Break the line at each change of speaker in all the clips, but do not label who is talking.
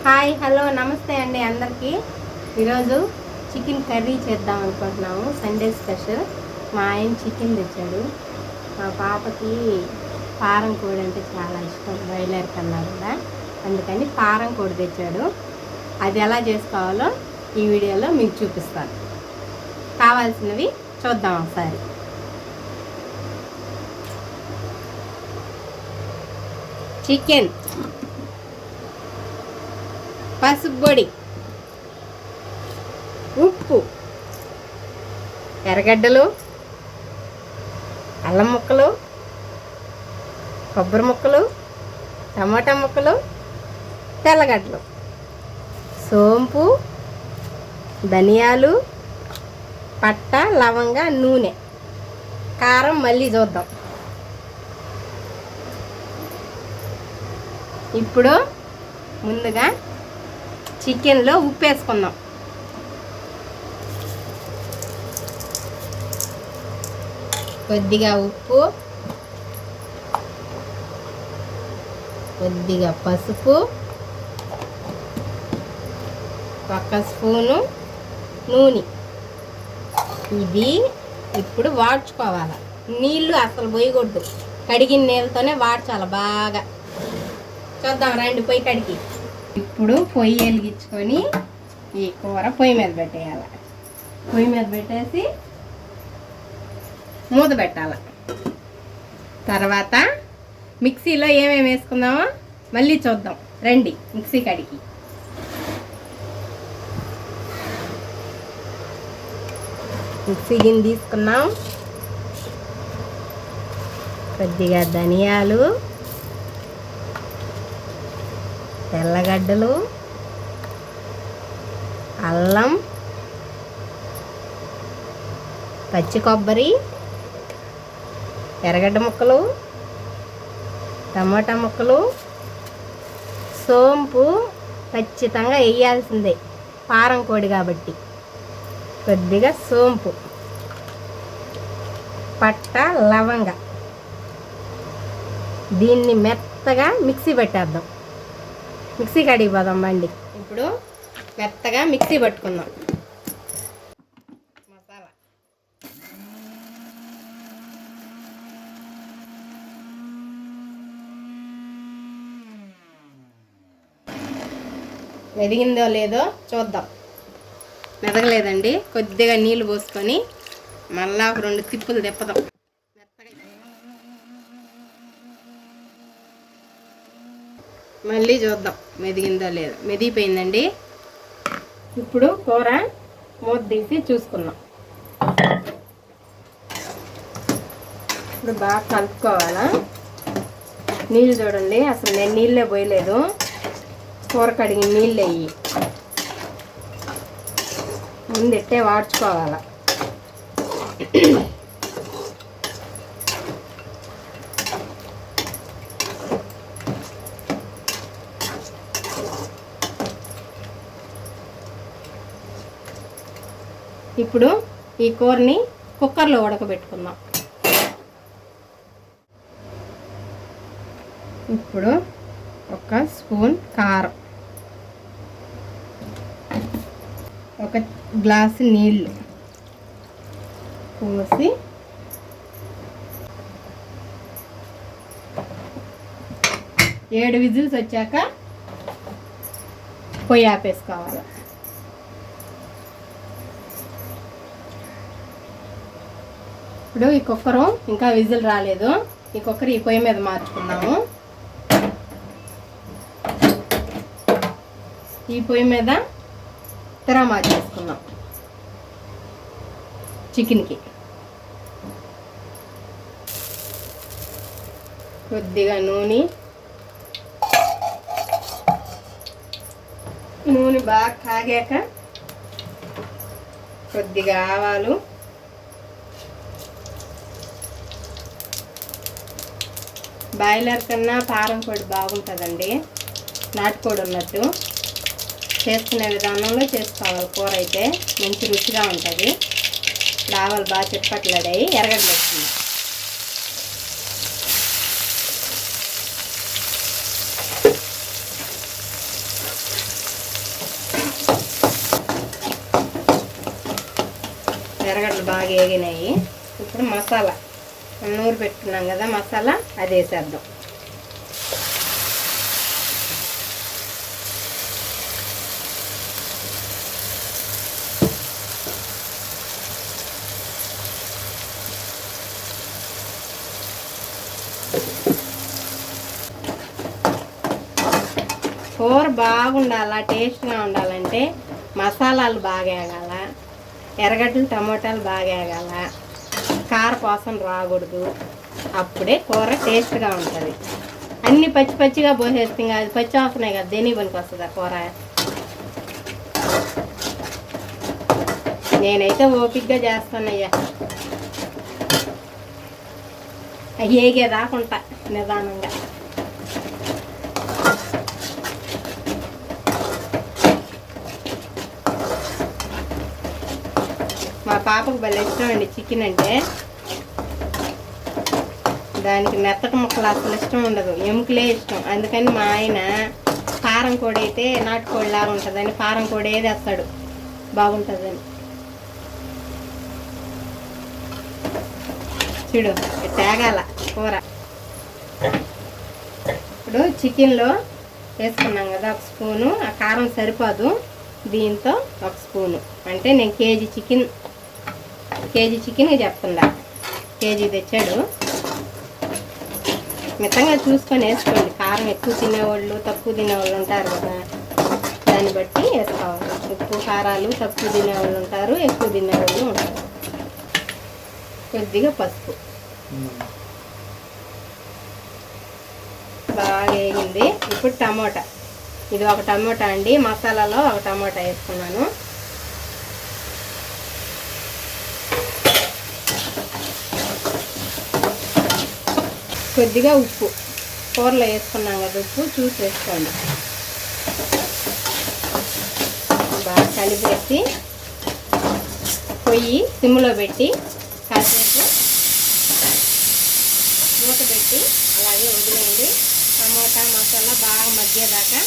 Hi hello నమస్తే అండి అందరికీ. ఈరోజు చికెన్ కర్రీ చేద్దాం అనుకుంటున్నాము. Sunday special. మా ఆయన చికెన్ తెచ్చాడు. మా పాపకి పారం కోడి అంటే చాలా ఇష్టం, బాయిలర్ కన్నా కూడా. అందుకని పారం కోడి తెచ్చాడు. అది ఎలా చేసుకోవాలో ఈ వీడియోలో మీకు చూపిస్తాను. కావాల్సినవి చూద్దాం ఒకసారి. చికెన్, పసుపు పొడి, ఉప్పు, ఎర్రగడ్డలు, అల్లం ముక్కలు, కొబ్బరి ముక్కలు, టమాటా ముక్కలు, తెల్లగడ్డలు, సోంపు, ధనియాలు, పట్ట, లవంగ, నూనె, కారం మళ్ళీ చూద్దాం. ఇప్పుడు ముందుగా చికెన్లో ఉప్పు వేసుకుందాం. కొద్దిగా ఉప్పు, కొద్దిగా పసుపు, 1 స్పూను నూనె. ఇది ఇప్పుడు వాడ్చుకోవాలి. నీళ్ళు అసలు పోయకూడదు, కడిగిన నీళ్ళతోనే వాడ్చాలి బాగా. చూద్దాం రండి పొయ్యి కడిగి. ఇప్పుడు పొయ్యి వెలిగించుకొని ఈ కూర పొయ్యి మీద పెట్టేయాలి. పొయ్యి మీద పెట్టేసి మూత పెట్టాలి. తర్వాత మిక్సీలో ఏమేమి వేసుకుందామో మళ్ళీ చూద్దాం రండి. మిక్సీ కడిగి మిక్సీ గిన్నె తీసుకున్నాం. కొద్దిగా ధనియాలు, తెల్లగడ్డలు, అల్లం, పచ్చి కొబ్బరి, ఎర్రగడ్డ ముక్కలు, టమాటా ముక్కలు, సోంపు ఖచ్చితంగా వేయాల్సిందే, పారం కోడి కాబట్టి. కొద్దిగా సోంపు, పట్ట, లవంగ. దీన్ని మెత్తగా మిక్సీ పెట్టేద్దాం. మిక్సీ కడిగి పోదాం బండి. ఇప్పుడు మెత్తగా మిక్సీ పట్టుకుందాం. మసాలా మెదిగిందో లేదో చూద్దాం. మెదగలేదండి. కొద్దిగా నీళ్ళు పోసుకొని మళ్ళా 2 తిప్పులు తిప్పదాం. మళ్ళీ చూద్దాం మెదిగిందో లేదో. మెదిగిపోయిందండి. ఇప్పుడు కూర మూత తీసి చూసుకుందాం. ఇప్పుడు బాగా కలుపుకోవాలా. నీళ్ళు చూడండి, అసలు నేను నీళ్ళే పోయలేదు. కూర కడిగి నీళ్ళు వేయి ముందు ఎట్టే వాడ్చుకోవాలా. ఇప్పుడు ఈ కూరని కుక్కర్లో ఉడకబెట్టుకుందాం. ఇప్పుడు 1 స్పూన్ కారం, 1 గ్లాసు నీళ్ళు పోసి ఏడు విజిల్స్ వచ్చాక పొయ్యి ఆపేసుకోవాలి. ఇప్పుడు ఈ కుక్కరు ఇంకా విజిల్ రాలేదు. ఈ కుక్కర్ ఈ పొయ్యి మీద మార్చుకుందాము. ఈ పొయ్యి మీద తెర మార్చేసుకుందాం చికెన్కి. కొద్దిగా నూనె బాగా కాగాక కొద్దిగా ఆవాలు, బాయిలర్ కన్నా పారం కోడి బాగుంటుందండి. నాటుకోడి ఉన్నట్టు చేసుకునే విధానంలో చేసుకోవాలి. కూర అయితే మంచి రుచిగా ఉంటుంది. ఆవాలు బాగా చిట్పట్లాడాయి. ఎర్రగడ్డలు వేస్తుంది. ఎర్రగడ్డలు బాగా వేగినాయి. ఇప్పుడు మసాలా నూరు పెట్టుకున్నాం కదా, మసాలా అది వేసేద్దాం. కూర బాగుండాలా, టేస్ట్గా ఉండాలంటే మసాలాలు బాగా వేగాల, ఎర్రగడ్డలు టమోటాలు బాగా వేగాల, కారపోసం రాకూడదు. అప్పుడే కూర టేస్ట్గా ఉంటుంది. అన్నీ పచ్చి పచ్చిగా పోసేస్తాం, అది పచ్చి వాసనే కదా, దేనికి పనికి వస్తుంది ఆ కూర. నేనైతే ఓపికగా చేస్తానయ్యా, అవి ఏగేదాకుంటా నిదానంగా. మా పాపకు భలే ఇష్టం అండి చికెన్ అంటే. దానికి మెత్తటి ముక్కలు అసలు ఇష్టం ఉండదు, ఎముకలే ఇష్టం. అందుకని మా ఆయన కారం కోడి అయితే నాటుకోడి లాగా ఉంటుందని కారం కోడి వేస్తాడు, బాగుంటుందని. చూడు తేగాల కూర. ఇప్పుడు చికెన్లో వేసుకున్నాం కదా ఒక స్పూను, ఆ కారం సరిపోదు, దీంతో ఒక స్పూను. అంటే నేను కేజీ చికెన్ చెప్తుండా. కేజీ తెచ్చాడు. మితంగా చూసుకొని వేసుకోండి. కారం ఎక్కువ తినేవాళ్ళు తక్కువ తినేవాళ్ళు ఉంటారు కదా, దాన్ని బట్టి వేసుకోవాలి. ఉప్పు కారాలు తక్కువ తినేవాళ్ళు ఉంటారు, ఎక్కువ తినేవాళ్ళు ఉంటారు. కొద్దిగా పసుపు. బాగా వేగింది. ఇప్పుడు టమోటా, ఇది ఒక టమోటా అండి, మసాలాలో ఒక టమోటా వేసుకున్నాను. కొద్దిగా ఉప్పు, కూరలో వేసుకున్నాం కదా ఉప్పు చూసి వేసుకోండి. బాగా కలిపేసి పొయ్యి సిమ్లో పెట్టి కాసేపు మూత పెట్టి అలాగే వదిలేయండి. టమోటా మసాలా బాగా మగ్గేదాకా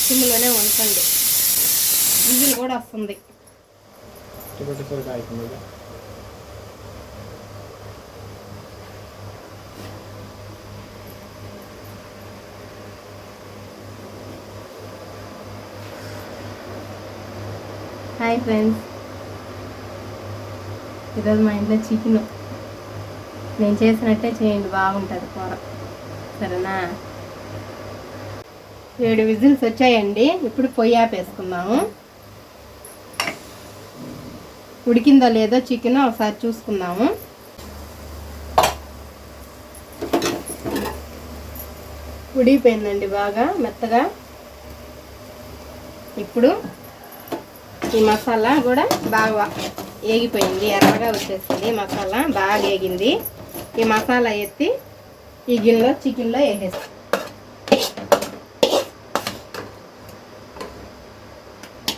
సిమ్లోనే ఉంచండి. విజిల్ కూడా వస్తుంది. హాయ్ ఫ్రెండ్స్, ఈరోజు మా ఇంట్లో చికెన్. నేను చేసినట్టే చేయండి, బాగుంటుంది కూర, సరేనా? 7 విజిల్స్ వచ్చాయండి. ఇప్పుడు పొయ్యి ఆపేసుకుందాము. ఉడికిందో లేదో చికెన్ ఒకసారి చూసుకుందాము. ఉడికిపోయిందండి బాగా మెత్తగా. ఇప్పుడు ఈ మసాలా కూడా బాగా ఏగిపోయింది, ఎర్రగా వచ్చేసింది. మసాలా బాగా ఏగింది. ఈ మసాలా ఎత్తి ఈ గిన్నెలో చికెన్లో వేసేస్తాం.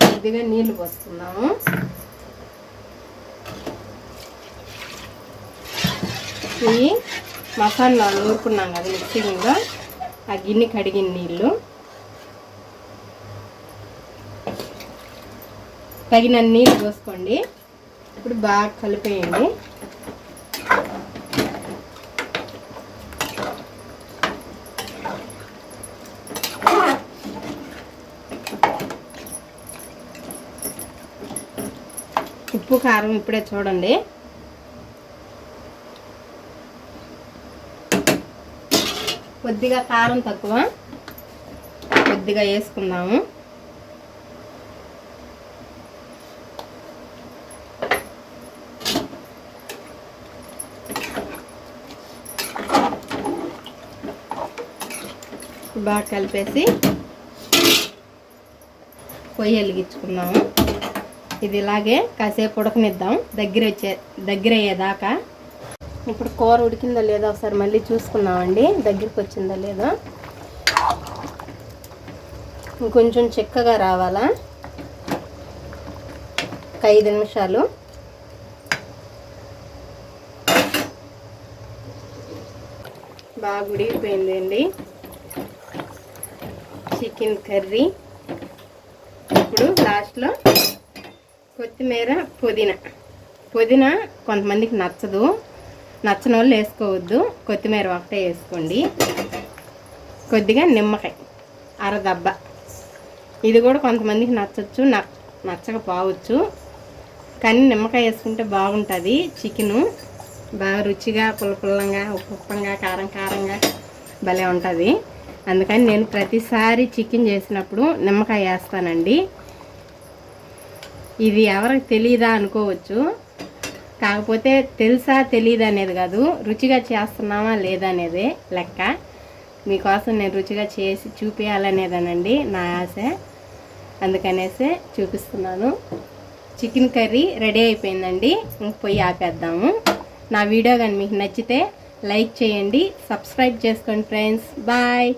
కొద్దిగా నీళ్లు పోసుకుందాము. ఈ మసాలా నూరుకున్నాం కదా మిక్సీ గిన్నెలో, ఆ గిన్నె కడిగిన నీళ్ళు, తగిన నీళ్ళు పోసుకోండి. ఇప్పుడు బాగా కలిపేయండి. ఉప్పు కారం ఇప్పుడే చూడండి. కొద్దిగా కారం తక్కువ, కొద్దిగా వేసుకుందాము. బాగా కలిపేసి పొయ్యి వెలిగించుకుందాము. ఇది ఇలాగే కాసేపు ఉడకనిద్దాం, దగ్గర అయ్యేదాకా. ఇప్పుడు కూర ఉడికిందో లేదో ఒకసారి మళ్ళీ చూసుకుందామండి, దగ్గరికి వచ్చిందో లేదో. ఇంకొంచెం చిక్కగా రావాలా, ఒక 5 నిమిషాలు. బాగా ఉడికిపోయిందండి చికెన్ కర్రీ. ఇప్పుడు లాస్ట్లో కొత్తిమీర పుదీనా పుదీనా కొంతమందికి నచ్చదు, నచ్చని వాళ్ళు వేసుకోవద్దు, కొత్తిమీర ఒకటే వేసుకోండి. కొద్దిగా నిమ్మకాయ అరదబ్బ, ఇది కూడా కొంతమందికి నచ్చచ్చు, నచ్చకపోవచ్చు, కానీ నిమ్మకాయ వేసుకుంటే బాగుంటుంది. చికెను బాగా రుచిగా పుల్లపుల్లంగా ఉప్పంగా కారం కారంగా భలే ఉంటుంది. అందుకని నేను ప్రతిసారి చికెన్ చేసినప్పుడు నిమ్మకాయ వేస్తానండి. ఇది ఎవరికి తెలియదా అనుకోవచ్చు, కాకపోతే తెలుసా తెలియదు అనేది కాదు, రుచిగా చేస్తున్నామా లేదా అనేదే లెక్క. మీకోసం నేను రుచిగా చేసి చూపించాలనేదానండి నా ఆశ, అందుకనేసే చూపిస్తున్నాను. చికెన్ కర్రీ రెడీ అయిపోయిందండి, పొయ్యి ఆపేద్దాము. నా వీడియో కానీ మీకు నచ్చితే లైక్ చేయండి, సబ్స్క్రైబ్ చేసుకోండి ఫ్రెండ్స్. బాయ్.